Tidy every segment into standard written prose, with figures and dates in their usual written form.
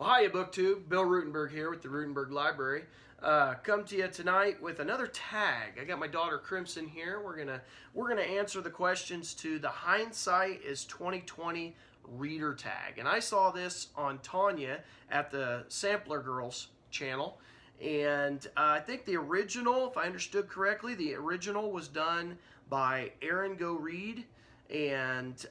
Well, hiya, BookTube. Bill Ruttenberg here with the Ruttenberg Library. Come to you tonight with another tag. I got my daughter Crimson here. We're gonna answer the questions to the Hindsight is 2020 reader tag. And I saw this on Tanya at the Sampler Girls channel. And I think the original, if I understood correctly, the original was done by Aaron Go Read. And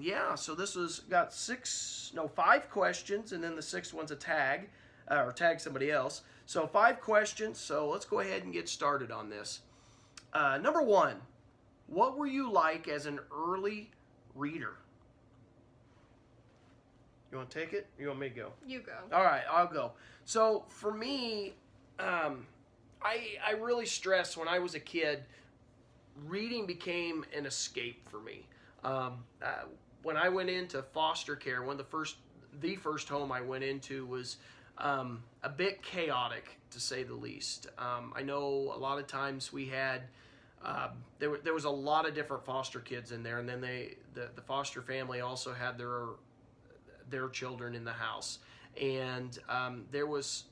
yeah, so this was got 5 questions, and then the 6th one's a tag, or tag somebody else. So 5 questions, so let's go ahead and get started on this. Number 1, what were you like as an early reader? You want to take it? Or you want me to go? You go. All right, I'll go. So for me, I really stressed when I was a kid, reading became an escape for me. When I went into foster care, the first home I went into was a bit chaotic, to say the least. I know a lot of times we had there was a lot of different foster kids in there, and then the foster family also had their children in the house, and there was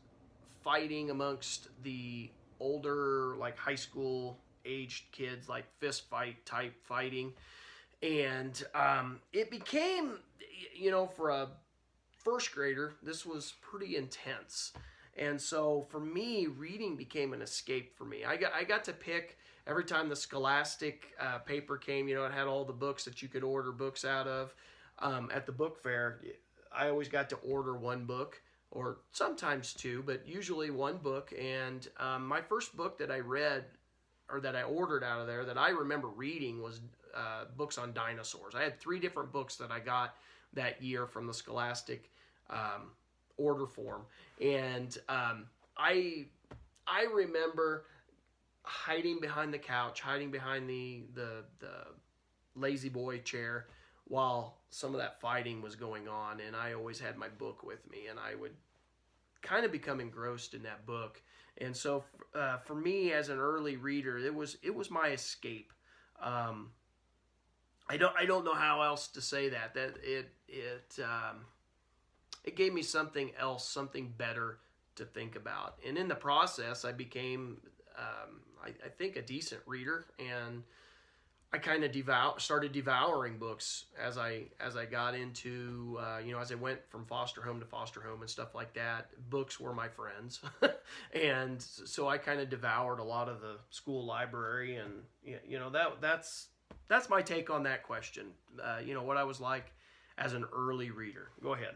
fighting amongst the older, like high school aged kids, like fist fight type fighting. And it became, for a first grader, this was pretty intense. And so for me, reading became an escape for me. I got to pick every time the Scholastic paper came. It had all the books that you could order books out of at the book fair. I always got to order 1 book, or sometimes 2, but usually 1 book. And my first book that I read, or that I ordered out of there, that I remember reading was books on dinosaurs. I had 3 different books that I got that year from the Scholastic order form, and I remember hiding behind the couch, hiding behind the lazy boy chair while some of that fighting was going on, and I always had my book with me, and I would kind of become engrossed in that book. And so for me as an early reader, it was my escape. I don't know how else to say that. That it gave me something else, something better to think about. And in the process, I became I think a decent reader, and I kind of started devouring books as I got into as I went from foster home to foster home and stuff like that. Books were my friends, and so I kind of devoured a lot of the school library, and that's my take on that question. What I was like as an early reader. Go ahead.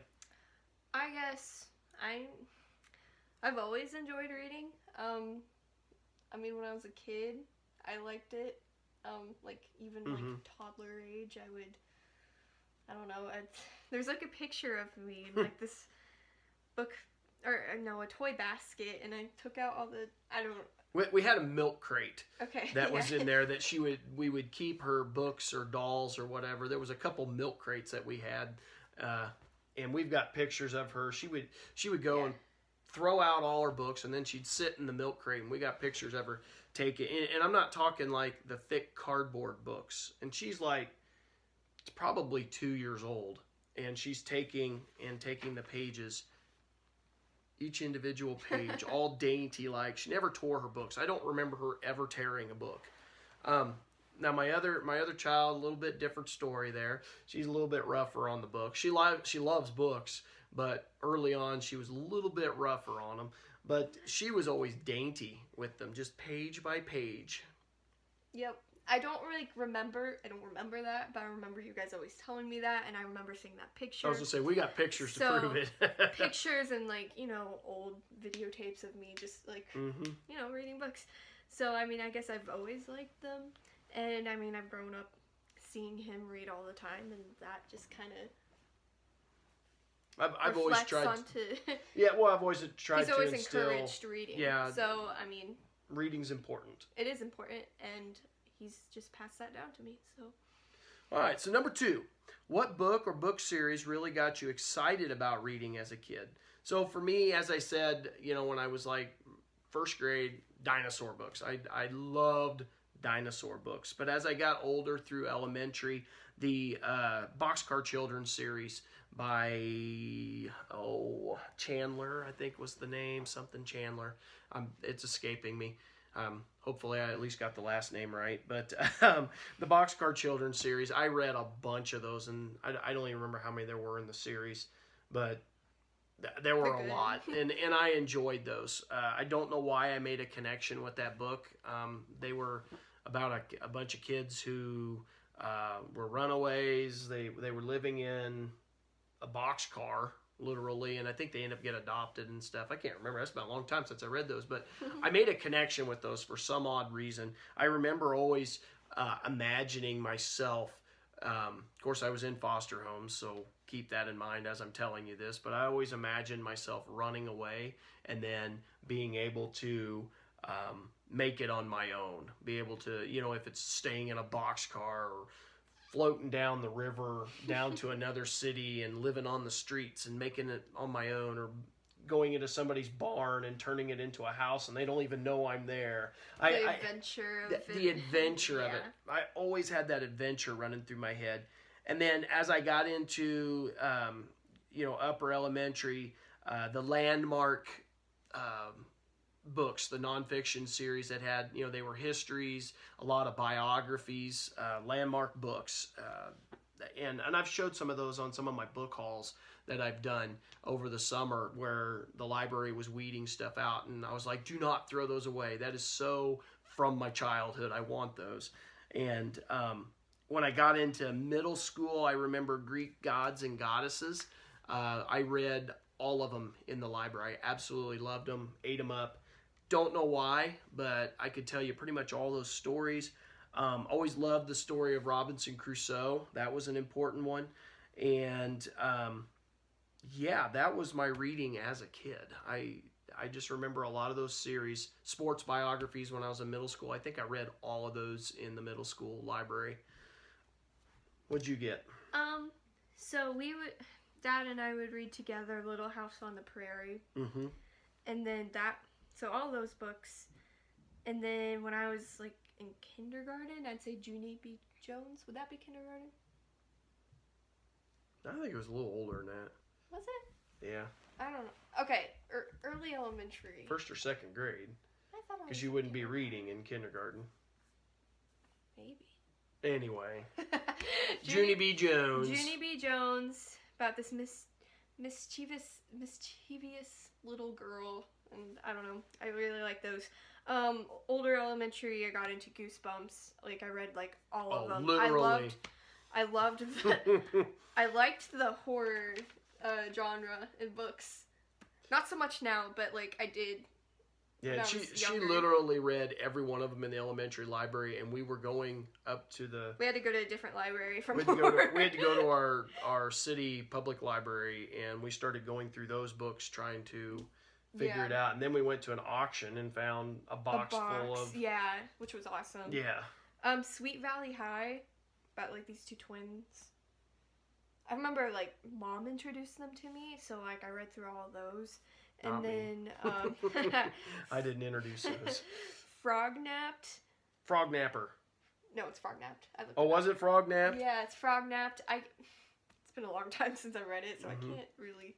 I guess I've always enjoyed reading. When I was a kid, I liked it. Even toddler age, I don't know. There's like a picture of me in like this book, or no, a toy basket, and I took out all the, We had a milk crate that was in there that we would keep her books or dolls or whatever. There was a couple milk crates that we had, and we've got pictures of her. She would go and throw out all her books, and then she'd sit in the milk crate, and we got pictures of her taking. And I'm not talking like the thick cardboard books. And she's like, it's probably 2 years old, and she's taking the pages. Each individual page, all dainty like. She never tore her books. I don't remember her ever tearing a book. Now my other child, a little bit different story there. She's a little bit rougher on the book. She loves books, but early on she was a little bit rougher on them. But she was always dainty with them, just page by page. Yep. I don't remember that, but I remember you guys always telling me that, and I remember seeing that picture. I was going to say, we got pictures to prove it. Pictures and, old videotapes of me just, reading books. So, I guess I've always liked them, and, I've grown up seeing him read all the time, and that just kind of I've always tried onto I've always tried he's to always instill, encouraged reading. Yeah. So, reading's important. It is important, and he's just passed that down to me, so. All right, so number 2, what book or book series really got you excited about reading as a kid? So for me, as I said, when I was like first grade, dinosaur books. I loved dinosaur books. But as I got older through elementary, the Boxcar Children series by Chandler, I think was the name, something Chandler. It's escaping me. Hopefully I at least got the last name right. But the Boxcar Children series, I read a bunch of those, and I don't even remember how many there were in the series, but there were a lot, and I enjoyed those. I don't know why I made a connection with that book. They were about a bunch of kids who were runaways. They were living in a boxcar, literally, and I think they end up getting adopted and stuff. I can't remember. That's been a long time since I read those, but I made a connection with those for some odd reason. I remember always imagining myself. Of course, I was in foster homes, so keep that in mind as I'm telling you this, but I always imagined myself running away and then being able to make it on my own, be able to, if it's staying in a boxcar or floating down the river down to another city and living on the streets and making it on my own, or going into somebody's barn and turning it into a house and they don't even know I'm there. The adventure of it. The adventure of it. I always had that adventure running through my head. And then as I got into, upper elementary, the Landmark books, the nonfiction series that had, they were histories, a lot of biographies, Landmark books. And I've showed some of those on some of my book hauls that I've done over the summer, where the library was weeding stuff out. And I was like, do not throw those away. That is so from my childhood. I want those. And when I got into middle school, I remember Greek Gods and Goddesses. I read all of them in the library. I absolutely loved them, ate them up. Don't know why, but I could tell you pretty much all those stories. Always loved the story of Robinson Crusoe. That was an important one. And that was my reading as a kid. I just remember a lot of those series. Sports biographies when I was in middle school. I think I read all of those in the middle school library. What'd you get? So Dad and I would read together Little House on the Prairie. Mm-hmm. And then so all those books. And then when I was like in kindergarten, I'd say Junie B. Jones. Would that be kindergarten? I think it was a little older than that. Was it? Yeah. I don't know. Okay, early elementary. First or second grade. I thought because you wouldn't be reading in kindergarten. Maybe. Anyway. Junie B. Jones. Junie B. Jones, about this mischievous little girl. And I don't know. I really like those. Older elementary, I got into Goosebumps. Like, I read, like, all of them. Literally. I liked the horror genre in books. Not so much now, but, like, I did. Yeah, she literally read every one of them in the elementary library, and we were going up to We had to go to a different library from we had to go to our city public library, and we started going through those books trying to figure it out. And then we went to an auction and found a box full of... Yeah, which was awesome. Yeah. Sweet Valley High, about, like, these two twins. I remember, like, Mom introduced them to me, so, like, I read through all of those. And then, I didn't introduce those. Frognapped. Frognapper. No, it's Frognapped. Was it Frognapped? Yeah, it's Frognapped. It's been a long time since I read it, so I can't really...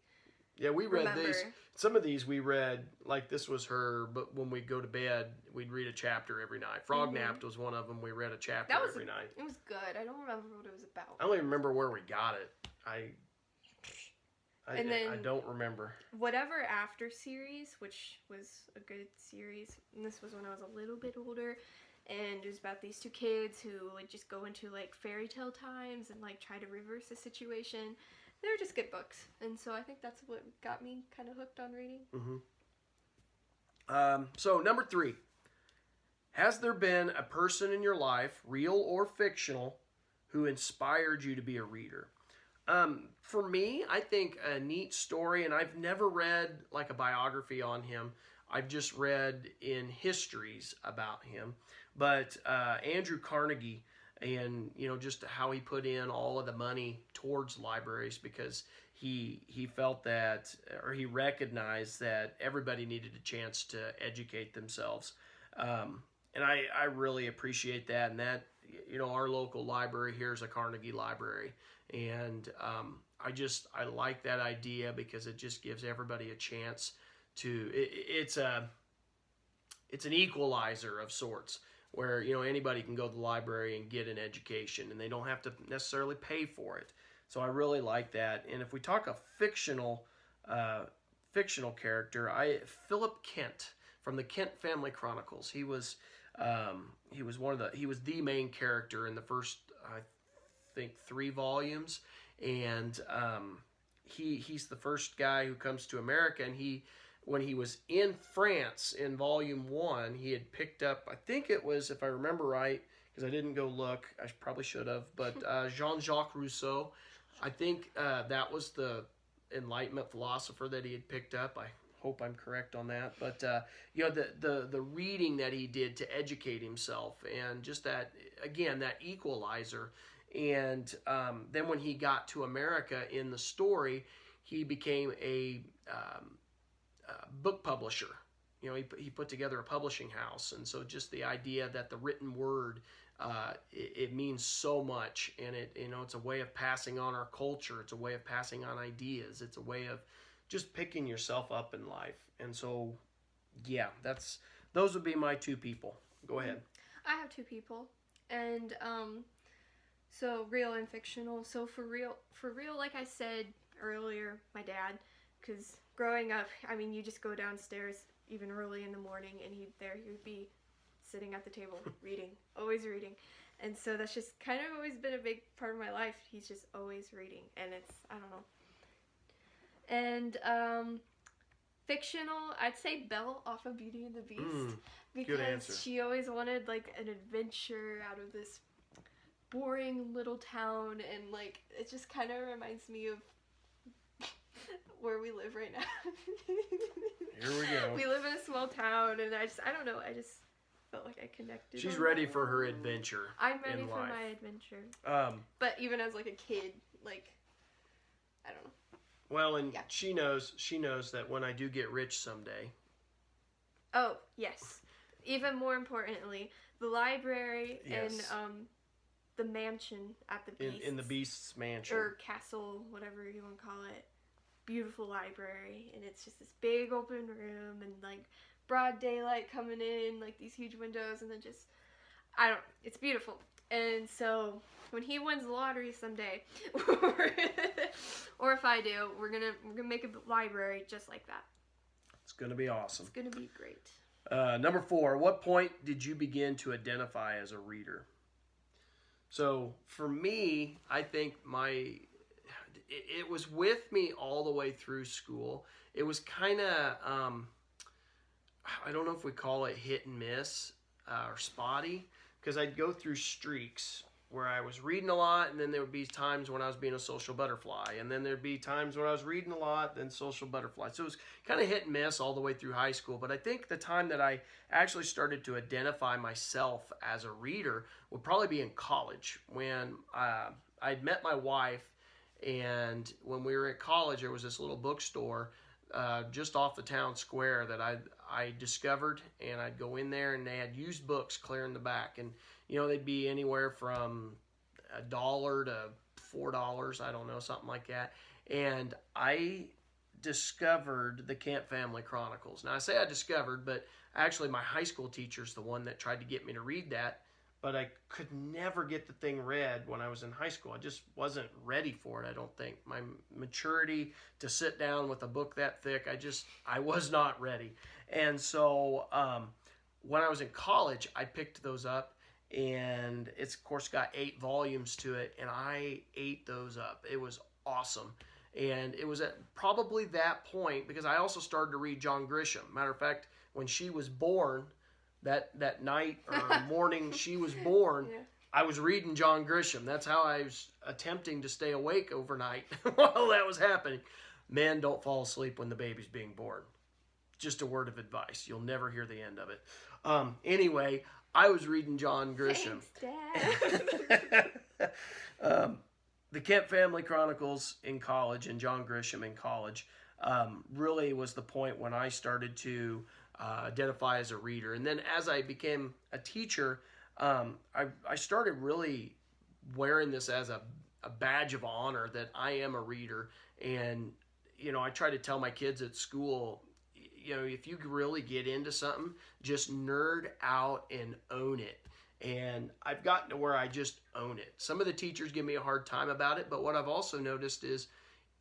Yeah, we read these. Some of these we read, like this was her, but when we go to bed, we'd read a chapter every night. Frognapped was one of them. We read a chapter every night. It was good. I don't remember what it was about. I don't even remember where we got it. I don't remember. Whatever After series, which was a good series, and this was when I was a little bit older, and it was about these two kids who would just go into, like, fairy tale times and, like, try to reverse the situation. They were just good books, and so I think that's what got me kind of hooked on reading. Mm-hmm. So, number 3. Has there been a person in your life, real or fictional, who inspired you to be a reader? For me, I think a neat story, and I've never read, like, a biography on him. I've just read in histories about him. But Andrew Carnegie... and, just how he put in all of the money towards libraries, because he felt that, or he recognized that everybody needed a chance to educate themselves. And I really appreciate that. And that, our local library here is a Carnegie library, and I like that idea because it just gives everybody a chance to. It's an equalizer of sorts where anybody can go to the library and get an education, and they don't have to necessarily pay for it. So I really like that. And if we talk a fictional character, Philip Kent from the Kent Family Chronicles. He was the main character in the first, I think, 3 volumes, and he's the first guy who comes to America, and when he was in France in volume 1, he had picked up, I think it was, if I remember right, because I didn't go look, I probably should have, but Jean-Jacques Rousseau, I think that was the Enlightenment philosopher that he had picked up. I hope I'm correct on that, but the reading that he did to educate himself, and just that, again, that equalizer. And then when he got to America in the story, he became a book publisher. He put together a publishing house, and so just the idea that the written word, it means so much, and it's a way of passing on our culture. It's a way of passing on ideas. It's a way of just picking yourself up in life. And so, yeah, those would be my 2 people. Go ahead. I have 2 people, and so real and fictional. So for real, like I said earlier, my dad, because growing up, I mean, you just go downstairs even early in the morning, and he would be sitting at the table reading, always reading. And so that's just kind of always been a big part of my life. He's just always reading, and I don't know. And fictional, I'd say Belle off of Beauty and the Beast, because she always wanted like an adventure out of this boring little town, and like it just kind of reminds me of where we live right now. Here we go. We live in a small town, and I don't know, I just felt like I connected. She's ready for her adventure. I'm ready for my adventure. But even as like a kid, like, I don't know. Well, and she knows that when I do get rich someday. Oh, yes. Even more importantly, the library and the mansion at the Beast. In the Beast's mansion. Or castle, whatever you want to call it. Beautiful library, and it's just this big open room, and like broad daylight coming in, like these huge windows, and then just, it's beautiful. And so when he wins the lottery someday, or if I do, we're gonna make a library just like that. It's gonna be awesome. It's gonna be great. Number 4, what point did you begin to identify as a reader? So for me, I think it was with me all the way through school. It was kind of, I don't know if we call it hit and miss or spotty, because I'd go through streaks where I was reading a lot, and then there would be times when I was being a social butterfly, and then there'd be times when I was reading a lot, then social butterfly. So it was kind of hit and miss all the way through high school. But I think the time that I actually started to identify myself as a reader would probably be in college, when I'd met my wife, and when we were at college, there was this little bookstore just off the town square that I discovered, and I'd go in there, and they had used books clear in the back, and they'd be anywhere from $1 to $4, I don't know, something like that. And I discovered the Kent Family Chronicles. Now I say I discovered, but actually my high school teacher's the one that tried to get me to read that, but I could never get the thing read when I was in high school. I just wasn't ready for it, I don't think. My maturity to sit down with a book that thick, I was not ready. And so when I was in college, I picked those up, and it's, of course, got 8 volumes to it, and I ate those up. It was awesome. And it was at probably that point, because I also started to read John Grisham. Matter of fact, when she was born, that night or morning she was born, I was reading John Grisham. That's how I was attempting to stay awake overnight while that was happening. Men, don't fall asleep when the baby's being born. Just a word of advice. You'll never hear the end of it. Anyway, I was reading John Grisham. Thanks, Dad. The Kent Family Chronicles in college and John Grisham in college really was the point when I started to identify as a reader. And then as I became a teacher, I started really wearing this as a badge of honor that I am a reader. And, I try to tell my kids at school, if you really get into something, just nerd out and own it. And I've gotten to where I just own it. Some of the teachers give me a hard time about it, but what I've also noticed is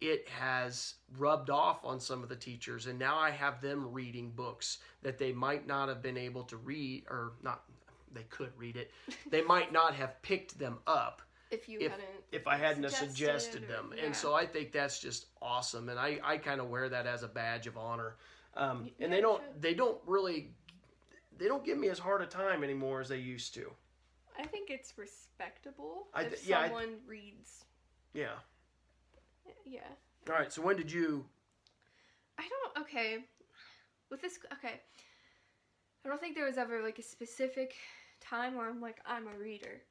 it has rubbed off on some of the teachers, and now I have them reading books that they might not have been able to read, or not, they could read it. They might not have picked them up if I hadn't suggested them. Yeah. And so I think that's just awesome, and I kind of wear that as a badge of honor. And they don't give me as hard a time anymore as they used to. I think it's respectable if someone reads. Yeah. Yeah. All right. So when did you? Okay. With this, I don't think there was ever like a specific time where I'm like, I'm a reader.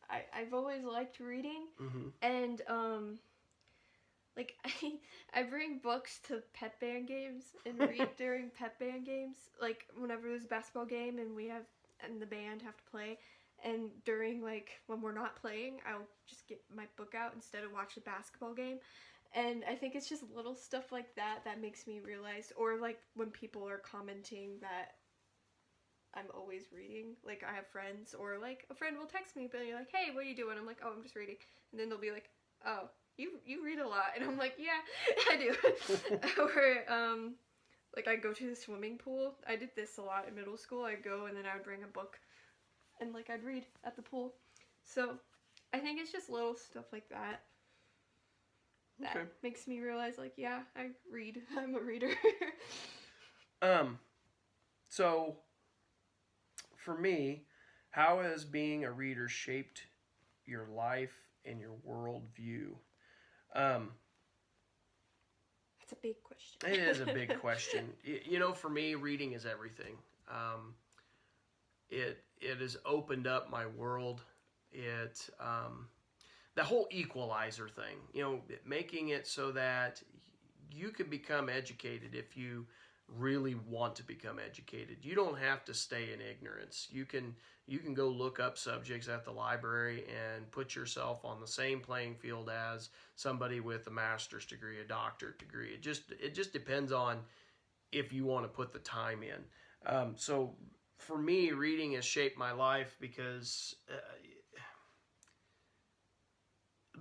I've always liked reading, and like I bring books to pep band games and read during pep band games. Like whenever there's a basketball game and the band have to play, and during like when we're not playing, I'll just get my book out instead of watch the basketball game. And I think it's just little stuff like that makes me realize, or like when people are commenting that I'm always reading. Like I have friends, or like a friend will text me, but you're like, hey, what are you doing? I'm like, oh, I'm just reading. And then they'll be like, oh, you read a lot. And I'm like, yeah, I do. Or like I go to the swimming pool. I did this a lot in middle school. I'd go and then I would bring a book and like I'd read at the pool. So I think it's just little stuff like that makes me realize, like, yeah, I read. I'm a reader. So for me, how has being a reader shaped your life and your worldview? That's a big question. It is a big question. For me, reading is everything. It has opened up my world. The whole equalizer thing, making it so that you can become educated if you really want to become educated. You don't have to stay in ignorance. You can go look up subjects at the library and put yourself on the same playing field as somebody with a master's degree, a doctorate degree. It just depends on if you want to put the time in. So for me, reading has shaped my life because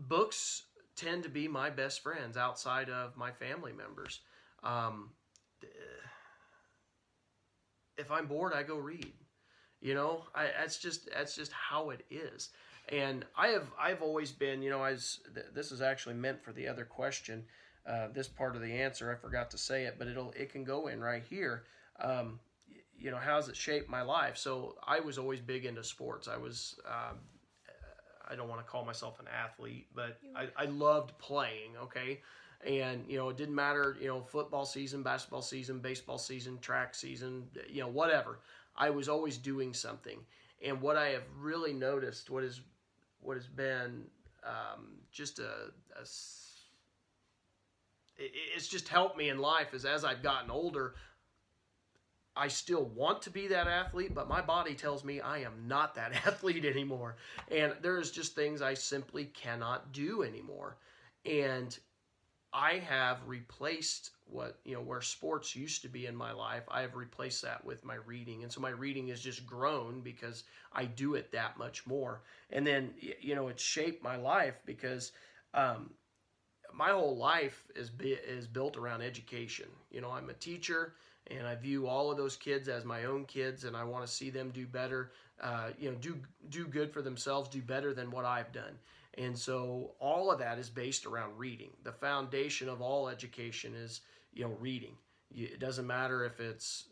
books tend to be my best friends outside of my family members. If I'm bored, I go read. That's just how it is. And I've always been, this is actually meant for the other question. This part of the answer, I forgot to say it, but it can go in right here. How's it shaped my life? So I was always big into sports. I was, I don't want to call myself an athlete, but I loved playing. Okay. And, it didn't matter, football season, basketball season, baseball season, track season, whatever. I was always doing something. And what I have really noticed, what has been just it's just helped me in life is as I've gotten older, I still want to be that athlete, but my body tells me I am not that athlete anymore. And there's just things I simply cannot do anymore. And I have replaced where sports used to be in my life. I have replaced that with my reading. And so my reading has just grown because I do it that much more. And then, it's shaped my life because my whole life is built around education. I'm a teacher, and I view all of those kids as my own kids, and I want to see them do better, do good for themselves, do better than what I've done. And so all of that is based around reading. The foundation of all education is, reading. It doesn't matter if it's,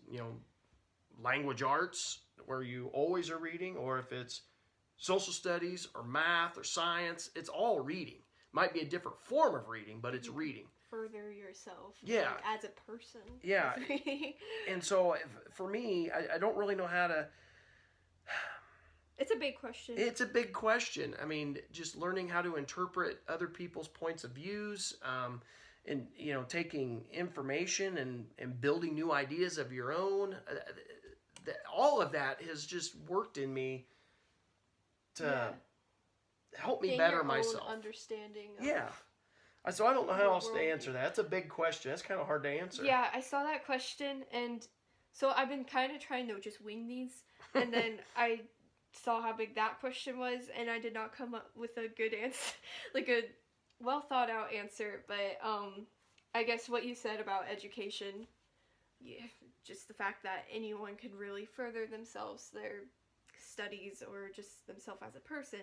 language arts, where you always are reading, or if it's social studies or math or science, it's all reading. Might be a different form of reading, but it's reading. Further yourself. Yeah. Like, as a person. Yeah. And so for me, I don't really know how to... It's a big question. It's a big question. I mean, just learning how to interpret other people's points of views, and taking information and building new ideas of your own. All of that has just worked in me to help me Gain better your own myself. understanding. Yeah. So I don't know how else to worldview. answer that. That's a big question. That's kind of hard to answer. Yeah, I saw that question, and so I've been kind of trying to just wing these, and then I saw how big that question was, and I did not come up with a good answer, like a well thought out answer. But I guess what you said about education, yeah, just the fact that anyone could really further themselves, their studies, or just themselves as a person.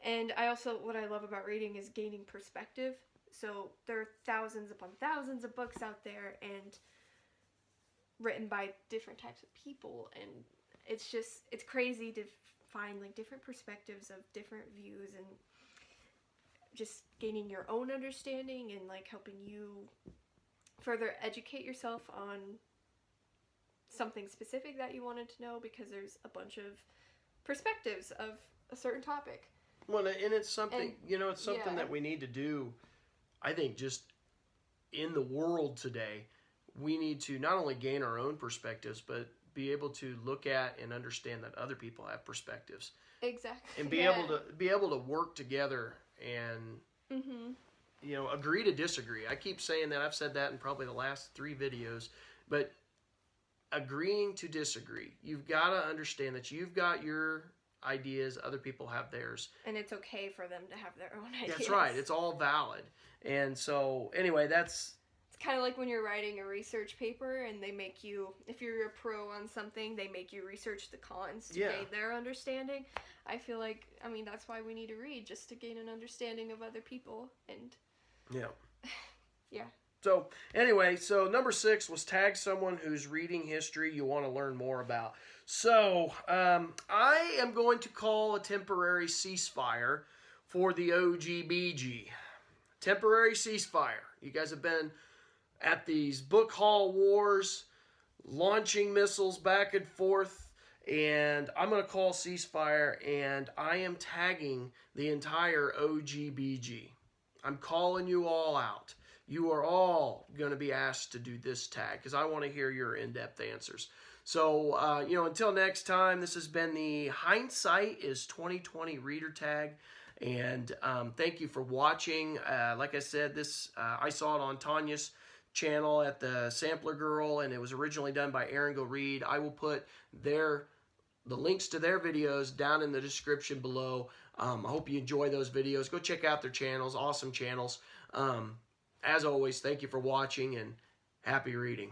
And I also, what I love about reading is gaining perspective. So there are thousands upon thousands of books out there, and written by different types of people, and it's crazy to find like different perspectives of different views, and just gaining your own understanding and like helping you further educate yourself on something specific that you wanted to know, because there's a bunch of perspectives of a certain topic. Well, and it's something, it's something yeah. that we need to do, I think, just in the world today. We need to not only gain our own perspectives, but be able to look at and understand that other people have perspectives. Exactly. And be able to work together and agree to disagree. I keep saying that. I've said that in probably the last 3 videos, but agreeing to disagree. You've got to understand that you've got your ideas, other people have theirs. And it's okay for them to have their own ideas. That's right. It's all valid. And so, anyway, it's kind of like when you're writing a research paper and they make you, if you're a pro on something, they make you research the cons to gain their understanding. I feel like, that's why we need to read, just to gain an understanding of other people. And yeah. So anyway, number 6 was tag someone who's reading history you want to learn more about. So I am going to call a temporary ceasefire for the OGBG. Temporary ceasefire. You guys have been at these book haul wars, launching missiles back and forth, and I'm going to call ceasefire, and I am tagging the entire OGBG. I'm calling you all out. You are all going to be asked to do this tag, because I want to hear your in-depth answers. So, until next time, this has been the Hindsight is 2020 reader tag. And thank you for watching. Like I said, I saw it on Tanya's channel at the Sampler Girl, and it was originally done by Aaron Go Read. I will put the links to their videos down in the description below. I hope you enjoy those videos. Go check out their channels. Awesome channels. As always, thank you for watching, and happy reading.